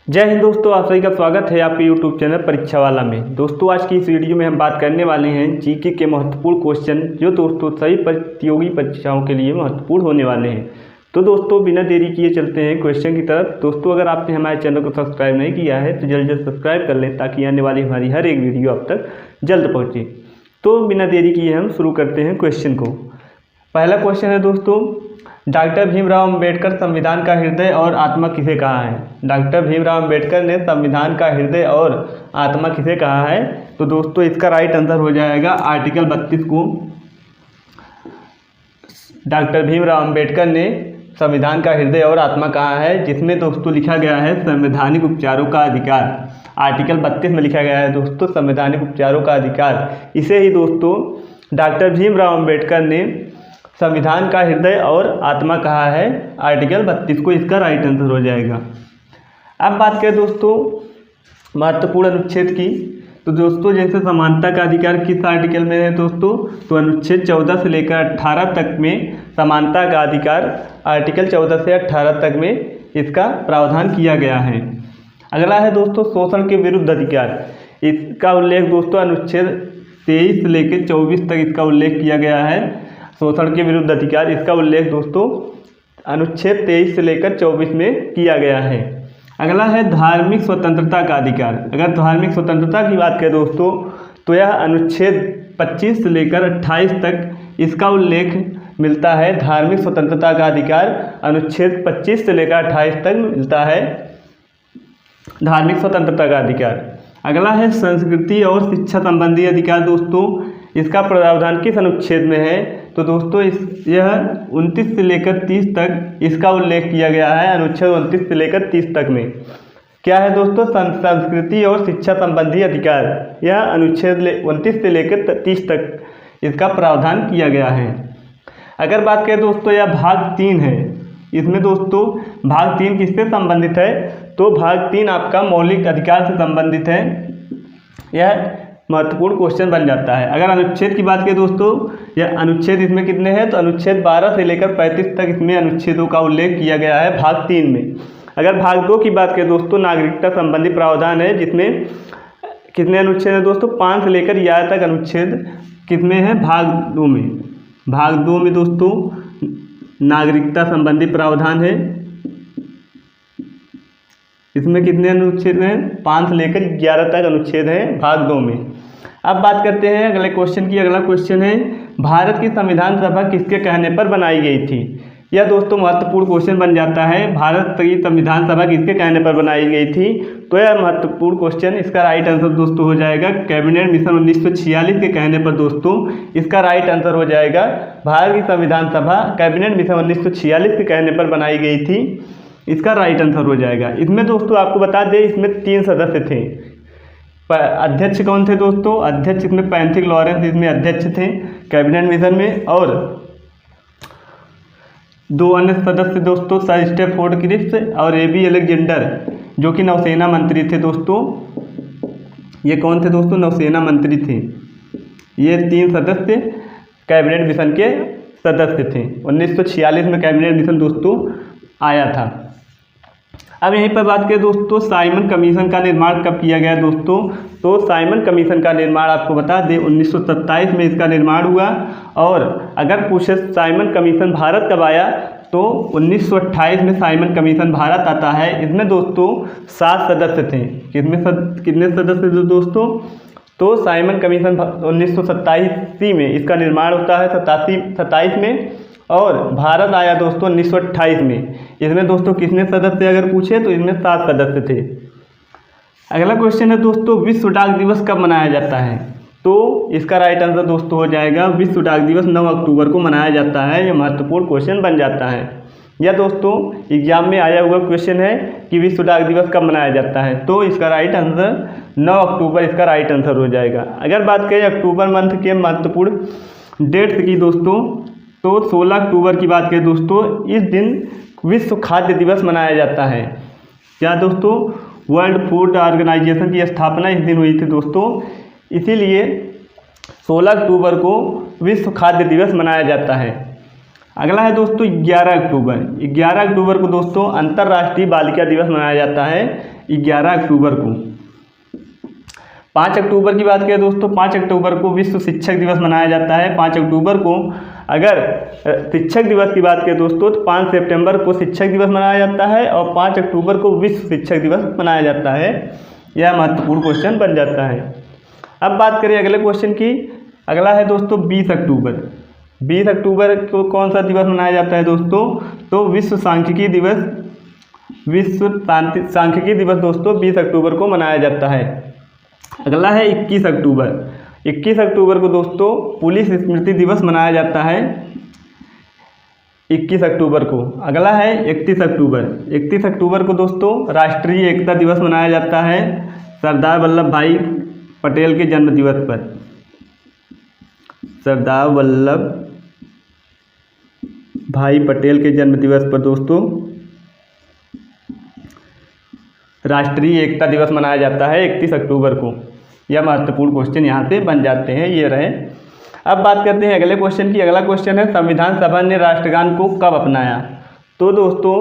जय हिंद दोस्तों, आप सभी का स्वागत है आपके यूट्यूब चैनल परीक्षा वाला में। दोस्तों आज की इस वीडियो में हम बात करने वाले हैं जीके के महत्वपूर्ण क्वेश्चन जो दोस्तों सभी प्रतियोगी परीक्षाओं के लिए महत्वपूर्ण होने वाले हैं। तो दोस्तों बिना देरी किए चलते हैं क्वेश्चन की तरफ। दोस्तों अगर आपने हमारे चैनल को सब्सक्राइब नहीं किया है तो जल्द जल्द सब्सक्राइब कर लें ताकि आने वाली हमारी हर एक वीडियो आप तक जल्द पहुँचे। तो बिना देरी किए हम शुरू करते हैं क्वेश्चन को। पहला क्वेश्चन है दोस्तों, डॉक्टर भीमराव अंबेडकर संविधान का हृदय और आत्मा किसे कहा है? डॉक्टर भीमराव अंबेडकर ने संविधान का हृदय और आत्मा किसे कहा है? तो दोस्तों इसका राइट आंसर हो जाएगा आर्टिकल 32 को। डॉक्टर भीमराव अंबेडकर ने संविधान का हृदय और आत्मा कहा है, जिसमें दोस्तों लिखा गया है संवैधानिक उपचारों का अधिकार। आर्टिकल 32 में लिखा गया है दोस्तों संवैधानिक उपचारों का अधिकार। इसे ही दोस्तों डॉक्टर भीमराव अंबेडकर ने संविधान का हृदय और आत्मा कहा है, आर्टिकल 32 को इसका राइट आंसर हो जाएगा। अब बात करें दोस्तों महत्वपूर्ण अनुच्छेद की, तो दोस्तों जैसे समानता का अधिकार किस आर्टिकल में है दोस्तों? तो अनुच्छेद 14 से लेकर 18 तक में समानता का अधिकार आर्टिकल 14 से 18 तक में इसका प्रावधान किया गया है। अगला है दोस्तों शोषण के विरुद्ध अधिकार। इसका उल्लेख दोस्तों अनुच्छेद 23 से लेकर 24 तक इसका उल्लेख किया गया है। शोषण के विरुद्ध अधिकार इसका उल्लेख दोस्तों अनुच्छेद 23 से लेकर 24 में किया गया है। अगला है धार्मिक स्वतंत्रता का अधिकार। अगर धार्मिक स्वतंत्रता की बात करें दोस्तों तो यह अनुच्छेद 25 से लेकर 28 तक इसका उल्लेख मिलता है। धार्मिक स्वतंत्रता का अधिकार अनुच्छेद 25 से लेकर 28 तक मिलता है धार्मिक स्वतंत्रता का अधिकार। अगला है संस्कृति और शिक्षा संबंधी अधिकार। दोस्तों इसका प्रावधान किस अनुच्छेद में है? तो दोस्तों यह 29 से लेकर 30 तक इसका उल्लेख किया गया है। अनुच्छेद 29 से लेकर 30 तक में क्या है दोस्तों? संस्कृति और शिक्षा संबंधी अधिकार। यह अनुच्छेद 29 से लेकर 30 तक इसका प्रावधान किया गया है। अगर बात करें दोस्तों यह भाग 3 है। इसमें दोस्तों भाग 3 किससे संबंधित है? तो भाग 3 आपका मौलिक अधिकार से संबंधित है। यह महत्वपूर्ण क्वेश्चन बन जाता है। अगर अनुच्छेद की बात करें दोस्तों, यह अनुच्छेद इसमें कितने हैं? तो अनुच्छेद 12 से लेकर 35 तक इसमें अनुच्छेदों का उल्लेख किया गया है भाग 3 में। अगर भाग 2 की बात करें दोस्तों नागरिकता संबंधी प्रावधान है, जिसमें कितने अनुच्छेद हैं दोस्तों? 5 से लेकर 11 तक अनुच्छेद कितने हैं भाग 2 में? भाग 2 में दोस्तों नागरिकता संबंधी प्रावधान है। इसमें कितने अनुच्छेद हैं? 5 से लेकर 11 तक अनुच्छेद हैं भाग 2 में। अब बात करते हैं अगले क्वेश्चन की। अगला क्वेश्चन है भारत की संविधान सभा किसके कहने पर बनाई गई थी? यह दोस्तों महत्वपूर्ण क्वेश्चन बन जाता है। भारत की संविधान सभा किसके कहने पर बनाई गई थी? तो यह महत्वपूर्ण क्वेश्चन इसका राइट आंसर दोस्तों हो जाएगा कैबिनेट मिशन 1946 के कहने पर दोस्तों इसका राइट आंसर हो जाएगा। भारत की संविधान सभा कैबिनेट मिशन 1946 के कहने पर बनाई गई थी, इसका राइट आंसर हो जाएगा। इसमें दोस्तों आपको बता दें इसमें 3 सदस्य थे। अध्यक्ष कौन थे दोस्तों? अध्यक्ष इसमें पैंथिक लॉरेंस इसमें अध्यक्ष थे कैबिनेट मिशन में, और 2 अन्य सदस्य दोस्तों सर स्टेफोर्ड क्रिप्स और एबी अलेक्जेंडर जो कि नौसेना मंत्री थे दोस्तों। ये कौन थे दोस्तों? नौसेना मंत्री थे। ये 3 सदस्य कैबिनेट मिशन के सदस्य थे। 1946 में कैबिनेट मिशन दोस्तों आया था। अब यहीं पर बात करें दोस्तों साइमन कमीशन का निर्माण कब किया गया दोस्तों? तो साइमन कमीशन का निर्माण आपको बता दें 1927 में इसका निर्माण हुआ। और अगर पूछे साइमन कमीशन भारत कब आया तो 1928 में साइमन कमीशन भारत आता है। इसमें दोस्तों 7 सदस्य थे। कितने सदस्य थे दोस्तों? तो साइमन कमीशन 1927 में इसका निर्माण होता है 27 में, और भारत आया दोस्तों 1928 में। इसमें दोस्तों कितने सदस्य अगर पूछे तो इसमें 7 सदस्य थे। अगला क्वेश्चन है दोस्तों विश्व डाक दिवस कब मनाया जाता है? तो इसका राइट आंसर दोस्तों हो जाएगा विश्व डाक दिवस 9 अक्टूबर को मनाया जाता है। यह महत्वपूर्ण क्वेश्चन बन जाता है। यह दोस्तों एग्जाम में आया हुआ क्वेश्चन है कि विश्व डाक दिवस कब मनाया जाता है, तो इसका राइट आंसर 9 अक्टूबर इसका राइट आंसर हो जाएगा। अगर बात करें अक्टूबर मंथ के महत्वपूर्ण डेट्स की दोस्तों, तो 16 अक्टूबर की बात करें दोस्तों, इस दिन विश्व खाद्य दिवस मनाया जाता है। क्या दोस्तों? वर्ल्ड फूड ऑर्गेनाइजेशन की स्थापना इस दिन हुई थी दोस्तों, इसीलिए 16 अक्टूबर को विश्व खाद्य दिवस मनाया जाता है। अगला है दोस्तों 11 अक्टूबर। 11 अक्टूबर को दोस्तों अंतर्राष्ट्रीय बालिका दिवस मनाया जाता है 11 अक्टूबर को। 5 अक्टूबर की बात करें दोस्तों, 5 अक्टूबर को विश्व शिक्षक दिवस मनाया जाता है 5 अक्टूबर को। अगर शिक्षक दिवस की बात करें दोस्तों तो 5 सितंबर को शिक्षक दिवस मनाया जाता है और 5 अक्टूबर को विश्व शिक्षक दिवस मनाया जाता है। यह महत्वपूर्ण क्वेश्चन बन जाता है। अब बात करें अगले क्वेश्चन की। अगला है दोस्तों 20 अक्टूबर। 20 अक्टूबर को कौन सा दिवस मनाया जाता है दोस्तों? तो विश्व सांख्यिकी दिवस। विश्व सांख्यिकी दिवस दोस्तों 20 अक्टूबर को मनाया जाता है। अगला है 21 अक्टूबर। 21 अक्टूबर को दोस्तों पुलिस स्मृति दिवस मनाया जाता है 21 अक्टूबर को। अगला है 31 अक्टूबर। 31 अक्टूबर को दोस्तों राष्ट्रीय एकता दिवस मनाया जाता है सरदार वल्लभ भाई पटेल के जन्म दिवस पर। सरदार वल्लभ भाई पटेल के जन्म दिवस पर दोस्तों राष्ट्रीय एकता दिवस मनाया जाता है 31 अक्टूबर को। यह महत्वपूर्ण क्वेश्चन यहाँ से बन जाते हैं, ये रहे। अब बात करते हैं अगले क्वेश्चन की। अगला क्वेश्चन है संविधान सभा ने राष्ट्रगान को कब अपनाया? तो दोस्तों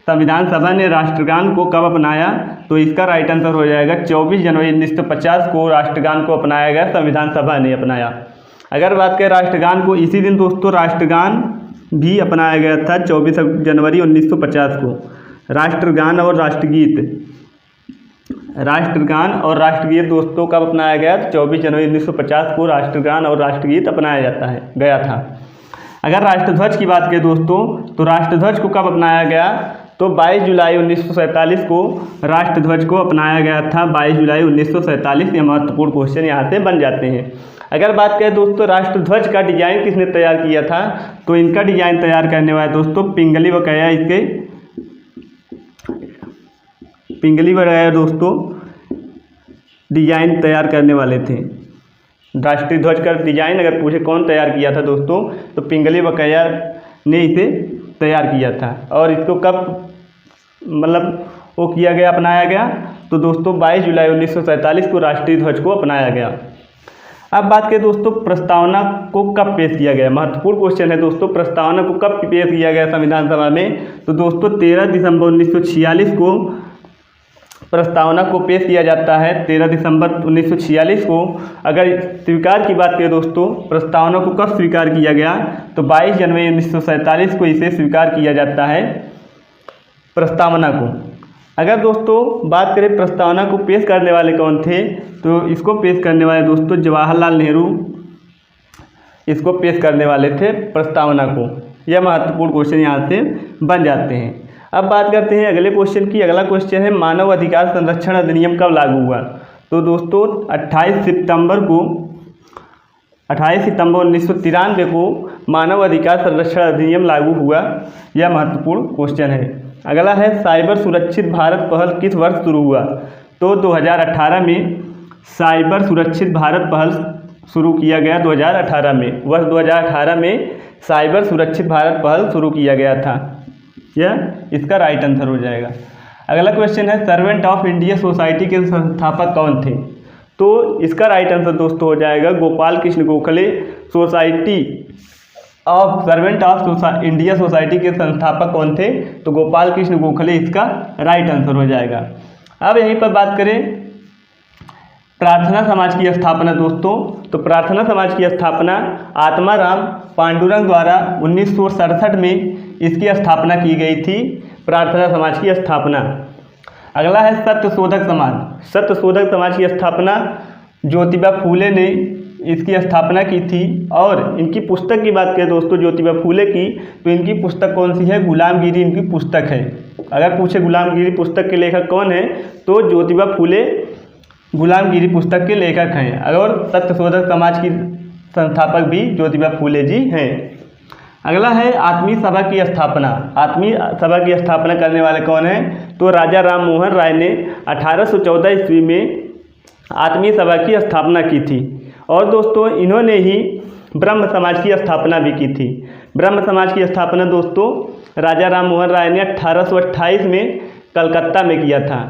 संविधान सभा ने राष्ट्रगान को कब अपनाया? तो इसका राइट आंसर हो जाएगा 24 जनवरी 1950 को राष्ट्रगान को अपनाया गया, संविधान सभा ने अपनाया। अगर बात करें राष्ट्रगान को, इसी दिन दोस्तों राष्ट्रगान भी अपनाया गया था 24 जनवरी 1950 को। राष्ट्रगान और राष्ट्रगीत, राष्ट्रगान और राष्ट्रगीत दोस्तों कब अपनाया गया? 24 जनवरी 1950 को राष्ट्रगान और राष्ट्रगीत अपनाया गया था। अगर राष्ट्रध्वज की बात करें दोस्तों तो राष्ट्रध्वज को कब अपनाया गया? तो 22 जुलाई 1947 को राष्ट्रध्वज को अपनाया गया था, 22 जुलाई 1947। ये महत्वपूर्ण क्वेश्चन यहाँ से बन जाते हैं। अगर बात करें दोस्तों राष्ट्रध्वज का डिजाइन किसने तैयार किया था? तो इनका डिजाइन तैयार करने वाले दोस्तों पिंगली बकाया, इसके पिंगली बकाया दोस्तों डिजाइन तैयार करने वाले थे। राष्ट्रीय ध्वज का डिजाइन अगर पूछे कौन तैयार किया था दोस्तों तो पिंगली बकाया ने इसे तैयार किया था। और इसको कब मतलब वो किया गया, अपनाया गया? तो दोस्तों 22 जुलाई 1947 को राष्ट्रीय ध्वज को अपनाया गया। अब बात करें दोस्तों प्रस्तावना को कब पेश किया गया? महत्वपूर्ण क्वेश्चन है दोस्तों, प्रस्तावना को कब पेश किया गया संविधान सभा में? तो दोस्तों 13 दिसंबर 1946 को प्रस्तावना को पेश किया जाता है, 13 दिसंबर 1946 को। अगर स्वीकार की बात करें दोस्तों प्रस्तावना को कब स्वीकार किया गया? तो 22 जनवरी 1947 को इसे स्वीकार किया जाता है प्रस्तावना को। अगर दोस्तों बात करें प्रस्तावना को पेश करने वाले कौन थे, तो इसको पेश करने वाले दोस्तों जवाहरलाल नेहरू इसको पेश करने वाले थे प्रस्तावना को। यह महत्वपूर्ण क्वेश्चन यहाँ से बन जाते हैं। अब बात करते हैं अगले क्वेश्चन की। अगला क्वेश्चन है मानव अधिकार संरक्षण अधिनियम कब लागू हुआ? तो दोस्तों 28 सितंबर 1993 को मानव अधिकार संरक्षण अधिनियम लागू हुआ। यह महत्वपूर्ण क्वेश्चन है। अगला है साइबर सुरक्षित भारत पहल किस वर्ष शुरू हुआ? तो 2018 में साइबर सुरक्षित भारत पहल शुरू किया गया 2018 में। वर्ष 2018 में साइबर सुरक्षित भारत पहल शुरू किया गया था। यह इसका राइट आंसर हो जाएगा। अगला क्वेश्चन है सर्वेंट ऑफ इंडिया सोसाइटी के संस्थापक कौन थे? तो इसका राइट आंसर दोस्तों हो जाएगा Gopal Krishna Gokhale. Society of servant of India society के संस्थापक कौन थे? तो गोपाल कृष्ण गोखले इसका राइट आंसर हो जाएगा। अब यहीं पर बात करें प्रार्थना समाज की स्थापना दोस्तों, तो प्रार्थना समाज की स्थापना आत्माराम पांडुरंग द्वारा 1967 में इसकी स्थापना की गई थी, प्रार्थना समाज की स्थापना। अगला है सत्यशोधक समाज। सत्यशोधक समाज की स्थापना ज्योतिबा फूले ने इसकी स्थापना की थी। और इनकी पुस्तक की बात करें दोस्तों ज्योतिबा फूले की, तो इनकी पुस्तक कौन सी है? गुलामगिरी इनकी पुस्तक है। अगर पूछे गुलामगिरी पुस्तक के लेखक कौन है, तो ज्योतिबा फूले गुलामगिरी पुस्तक के लेखक हैं। और सत्यशोधक समाज की संस्थापक भी ज्योतिबा फूले जी हैं। अगला है आत्मीय सभा की स्थापना। आत्मीय सभा की स्थापना करने वाले कौन हैं? तो राजा राम मोहन राय ने 1814 ईस्वी में आत्मीय सभा की स्थापना की थी। और दोस्तों इन्होंने ही ब्रह्म समाज की स्थापना भी की थी। ब्रह्म समाज की स्थापना दोस्तों राजा राम मोहन राय ने 1828 में कलकत्ता में किया था।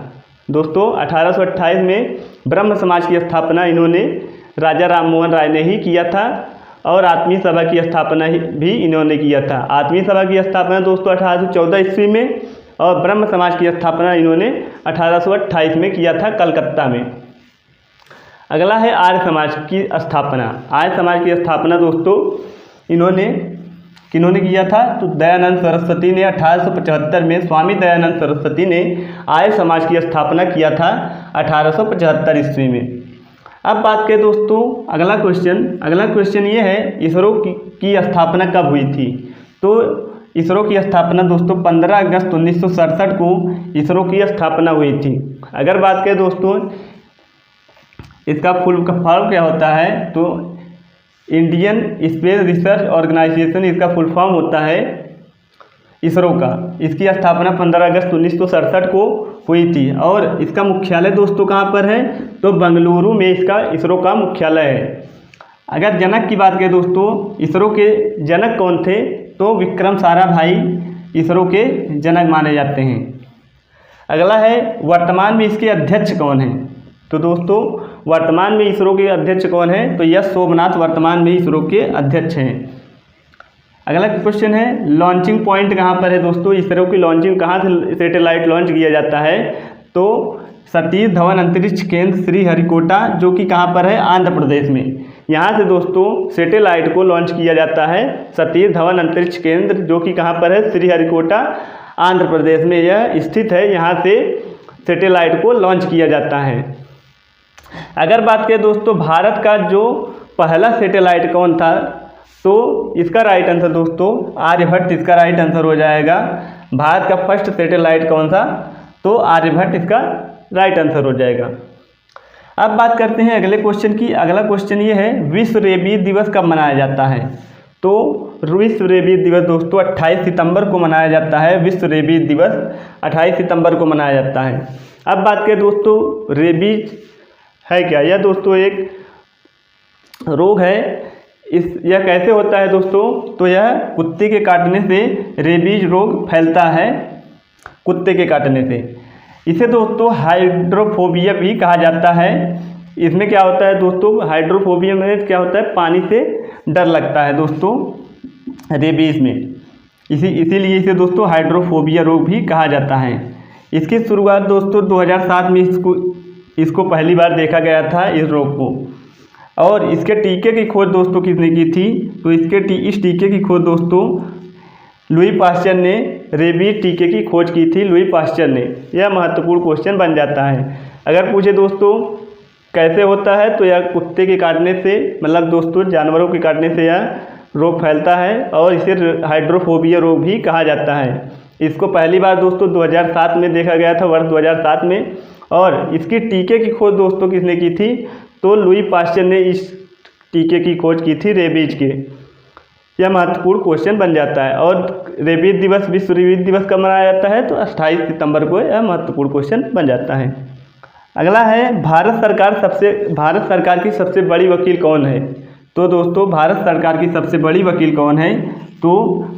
दोस्तों 1828 में ब्रह्म समाज की स्थापना इन्होंने राजा राम मोहन राय ने ही किया था। और आत्मीय सभा की स्थापना भी इन्होंने किया था। आत्मीय सभा की स्थापना दोस्तों 1814 ईस्वी में, और ब्रह्म समाज की स्थापना इन्होंने 1828 में किया था कलकत्ता में। अगला है आर्य समाज की स्थापना। आर्य समाज की स्थापना दोस्तों किन्होंने किया था? तो दयानंद सरस्वती ने 1875 में, स्वामी दयानंद सरस्वती ने आर्य समाज की स्थापना किया था 1875 ईस्वी में। अब बात करें दोस्तों अगला क्वेश्चन ये है, इसरो की स्थापना कब हुई थी? तो इसरो की स्थापना दोस्तों 15 अगस्त 1967 को इसरो की स्थापना हुई थी। अगर बात करें दोस्तों इसका फुल फॉर्म क्या होता है, तो इंडियन स्पेस रिसर्च ऑर्गेनाइजेशन इसका फुल फॉर्म होता है इसरो का। इसकी स्थापना 15 अगस्त 1967 को हुई थी और इसका मुख्यालय दोस्तों कहाँ पर है? तो बेंगलुरु में इसका इसरो का मुख्यालय है। अगर जनक की बात करें दोस्तों, इसरो के जनक कौन थे? तो विक्रम साराभाई इसरो के जनक माने जाते हैं। अगला है वर्तमान में इसके अध्यक्ष कौन हैं? तो दोस्तों वर्तमान में इसरो के अध्यक्ष कौन है? तो यश सोमनाथ वर्तमान में इसरो के अध्यक्ष हैं। अगला क्वेश्चन है लॉन्चिंग पॉइंट कहाँ पर है दोस्तों? इसरो की लॉन्चिंग कहाँ से सैटेलाइट लॉन्च किया जाता है? तो सतीश धवन अंतरिक्ष केंद्र श्रीहरिकोटा, जो कि कहाँ पर है? आंध्र प्रदेश में। यहाँ से दोस्तों सैटेलाइट को लॉन्च किया जाता है सतीश धवन अंतरिक्ष केंद्र, जो कि कहाँ पर है? श्रीहरिकोटा आंध्र प्रदेश में यह स्थित है। यहाँ से सैटेलाइट को लॉन्च किया जाता है। अगर बात करें दोस्तों भारत का जो पहला सैटेलाइट कौन था? तो इसका राइट आंसर दोस्तों आर्यभट्ट इसका राइट आंसर हो जाएगा। भारत का फर्स्ट सैटेलाइट कौन था? तो आर्यभट्ट इसका राइट आंसर हो जाएगा। अब बात करते हैं अगले क्वेश्चन की। अगला क्वेश्चन ये है विश्व रेबीज दिवस कब मनाया जाता है? तो विश्व रेबीज दिवस दोस्तों 28 सितंबर को मनाया जाता है। विश्व रेबीज दिवस 28 सितंबर को मनाया जाता है। अब बात करें दोस्तों रेबीज है क्या? यह दोस्तों एक रोग है। यह कैसे होता है दोस्तों? तो यह कुत्ते के काटने से रेबीज रोग फैलता है, कुत्ते के काटने से। इसे दोस्तों हाइड्रोफोबिया भी कहा जाता है। इसमें क्या होता है दोस्तों? हाइड्रोफोबिया में क्या होता है? पानी से डर लगता है दोस्तों रेबीज में। इसीलिए इसे दोस्तों हाइड्रोफोबिया रोग भी कहा जाता है। इसकी शुरुआत दोस्तों 2007 में इसको पहली बार देखा गया था इस रोग को। और इसके टीके की खोज दोस्तों किसने की थी? तो इस टीके की खोज दोस्तों लुई पास्चर ने रेबीज टीके की खोज की थी, लुई पास्चर ने। यह महत्वपूर्ण क्वेश्चन बन जाता है। अगर पूछे दोस्तों कैसे होता है, तो यह कुत्ते के काटने से, मतलब दोस्तों जानवरों के काटने से यह रोग फैलता है और इसे हाइड्रोफोबिया रोग भी कहा जाता है। इसको पहली बार दोस्तों 2007 में देखा गया था, वर्ष 2007 में। और इसकी टीके की खोज दोस्तों किसने की थी? तो लुई पास्चर ने इस टीके की खोज की थी रेबीज के। यह महत्वपूर्ण क्वेश्चन बन जाता है। और रेबीज दिवस, विश्व रेबीज दिवस कब मनाया जाता है? तो 28 सितंबर को यह महत्वपूर्ण क्वेश्चन बन जाता है। अगला है भारत सरकार की सबसे बड़ी वकील कौन है? तो दोस्तों भारत सरकार की सबसे बड़ी वकील कौन है? तो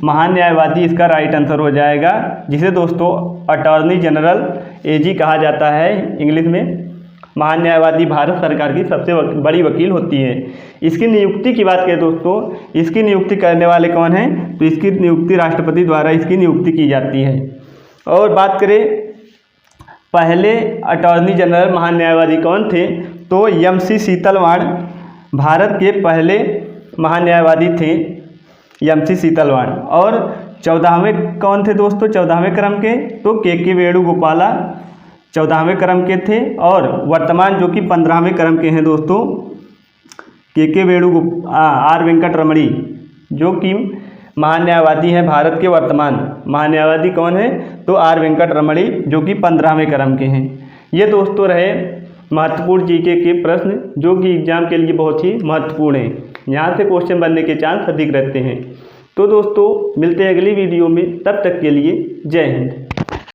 महान न्यायवादी इसका राइट आंसर हो जाएगा, जिसे दोस्तों अटॉर्नी जनरल एजी कहा जाता है इंग्लिश में। महान न्यायवादी भारत सरकार की सबसे बड़ी वकील होती है। इसकी नियुक्ति की बात करें दोस्तों, इसकी नियुक्ति करने वाले कौन हैं? तो इसकी नियुक्ति राष्ट्रपति द्वारा इसकी नियुक्ति की जाती है। और बात करें पहले अटॉर्नी जनरल महान न्यायवादी कौन थे? तो एम.सी. सीतलवाड़ भारत के पहले महान न्यायवादी थे, एम.सी. सीतलवाड़। और 14वें कौन थे दोस्तों? 14वें क्रम के तो के वेणुगोपाला 14वें क्रम के थे। और वर्तमान जो कि 15वें क्रम के हैं दोस्तों आर वेंकट रमणी, जो कि महान न्यायवादी हैं भारत के वर्तमान महान न्यायवादी कौन है? तो आर वेंकट रमणी, जो कि 15वें क्रम के हैं। ये दोस्तों रहे महत्वपूर्ण जीके के प्रश्न, जो कि एग्जाम के लिए बहुत ही महत्वपूर्ण हैं। यहाँ से क्वेश्चन बनने के चांस अधिक रहते हैं। तो दोस्तों मिलते हैं अगली वीडियो में, तब तक के लिए जय हिंद।